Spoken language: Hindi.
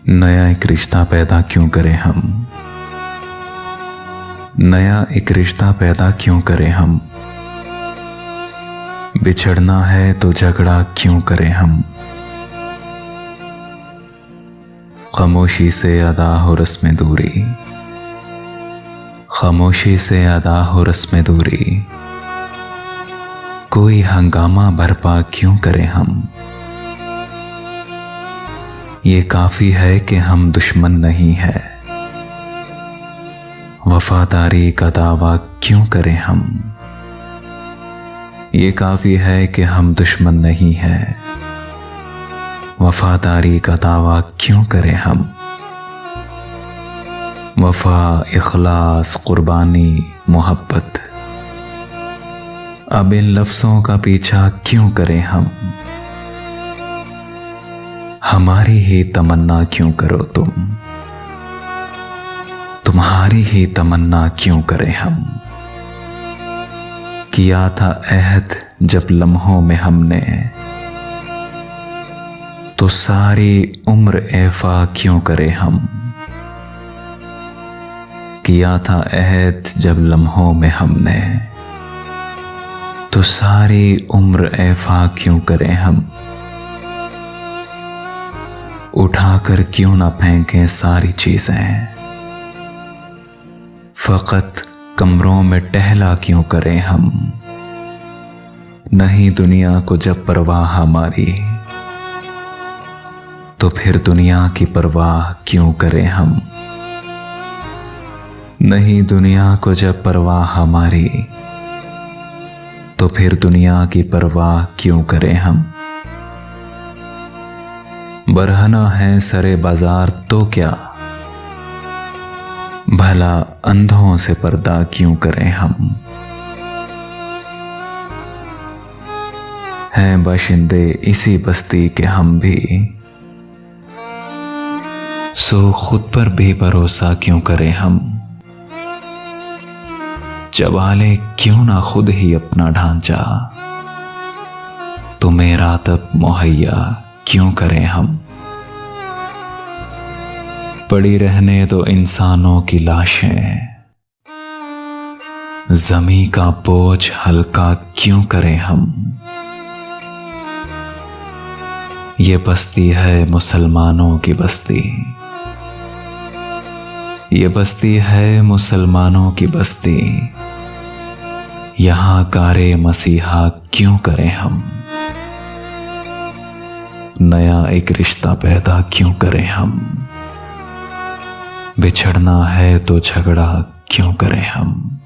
नया एक रिश्ता पैदा क्यों करें हम। नया एक रिश्ता पैदा क्यों करें हम। बिछड़ना है तो झगड़ा क्यों करें हम। खामोशी से अदा हो रस्म दूरी, खामोशी से अदा हो रस्म दूरी। कोई हंगामा बरपा क्यों करें हम। ये काफी है कि हम दुश्मन नहीं है, वफादारी का दावा क्यों करें हम। ये काफी है कि हम दुश्मन नहीं है, वफादारी का दावा क्यों करें हम। वफा, इखलास, कुर्बानी, मोहब्बत, अब इन लफ्जों का पीछा क्यों करें हम। हमारी ही तमन्ना क्यों करो तुम, तुम्हारी ही तमन्ना क्यों करें हम। किया था अहद जब लम्हों में हमने, तो सारी उम्र ऐफा क्यों करें हम। किया था अहद जब लम्हों में हमने, तो सारी उम्र ऐफा क्यों करें हम। उठाकर क्यों ना फेंकें सारी चीजें, फकत कमरों में टहला क्यों करें हम। नहीं दुनिया को जब परवाह हमारी, तो फिर दुनिया की परवाह क्यों करें हम। नहीं दुनिया को जब परवाह हमारी, तो फिर दुनिया की परवाह क्यों करें हम। बरहना है सरे बाजार तो क्या, भला अंधों से पर्दा क्यों करें हम। हैं बाशिंदे इसी बस्ती के हम भी, सो खुद पर भी भरोसा क्यों करें हम। चबाले क्यों ना खुद ही अपना ढांचा, तो मेरा तब मुहैया क्यों करें हम। पड़ी रहने दो इंसानों की लाशें, ज़मीं का बोझ हल्का क्यों करें हम। ये बस्ती है मुसलमानों की बस्ती, ये बस्ती है मुसलमानों की बस्ती। यहां कारे मसीहा क्यों करें हम। नया एक रिश्ता पैदा क्यों करें हम। बिछड़ना है तो झगड़ा क्यों करें हम।